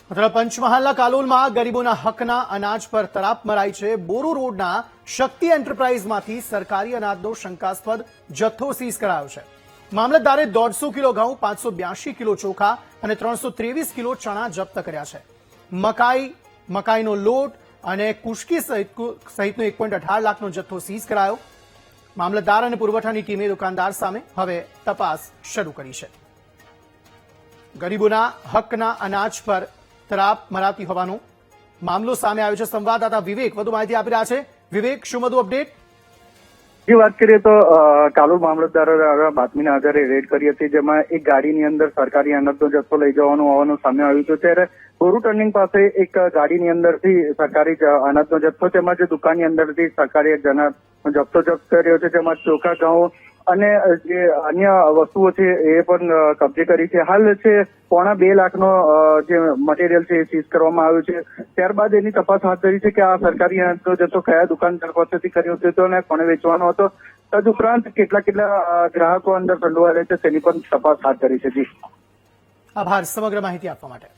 પંચમહાલના કાલોલમાં ગરીબોના હકના અનાજ પર તરાપ મરાઈ છે। બોરુ રોડના શક્તિ એન્ટરપ્રાઇઝમાંથી સરકારી અનાજનો શંકાસ્પદ જથ્થો સીઝ કરાયો છે। મામલતદારે 150 કિલો ઘઉં, 582 કિલો ચોખા અને 323 કિલો ચણા જપ્ત કર્યા છે। મકાઈનો લોટ અને કુશ્કી સહિતનો 1.18 લાખનો જથ્થો સીઝ કરાયો। મામલતદાર અને પુરવઠાની ટીમે દુકાનદાર સામે હવે તપાસ શરૂ કરી છે। ગરીબોના હકના અનાજ પર તરાપ મરાતી હોવાનો મામલો સામે આવ્યો છે। સંવાદદાતા વિવેક વધુ માહિતી આપી રહ્યા છે। વિવેક, શું વધુ અપડેટ? જે વાત કરીએ તો કાલોલ મામલતદારે બાતમીના આધારે રેડ કરી હતી, જેમાં એક ગાડીની અંદર સરકારી અનાજનો જથ્થો લઈ જવાનું હોવાનું સામે આવ્યું હતું। ત્યારે બોરુ ટર્નિંગ પાસે એક ગાડીની અંદરથી સરકારી અનાજનો જથ્થો, તેમજ દુકાનની અંદરથી સરકારી અનાજનો જથ્થો જપ્ત કર્યો છે। તેમાં ચોખા, ઘઉં અને જે અન્ય વસ્તુઓ છે એ પણ કબજે કરી છે। હાલ છે 1.25 લાખનો જે મટીરિયલ છે એ સીઝ કરવામાં આવ્યું છે। ત્યારબાદ એની તપાસ હાથ ધરી છે કે આ સરકારી અનાજનો જથ્થો કયા દુકાનદાર પાસેથી કર્યો હતો અને કોને વેચવાનો હતો, તદુપરાંત કેટલા ગ્રાહકો અંદર સંડોવાયેલા છે તેની પણ તપાસ હાથ ધરી છે। જી, આભાર સમગ્ર માહિતી આપવા માટે।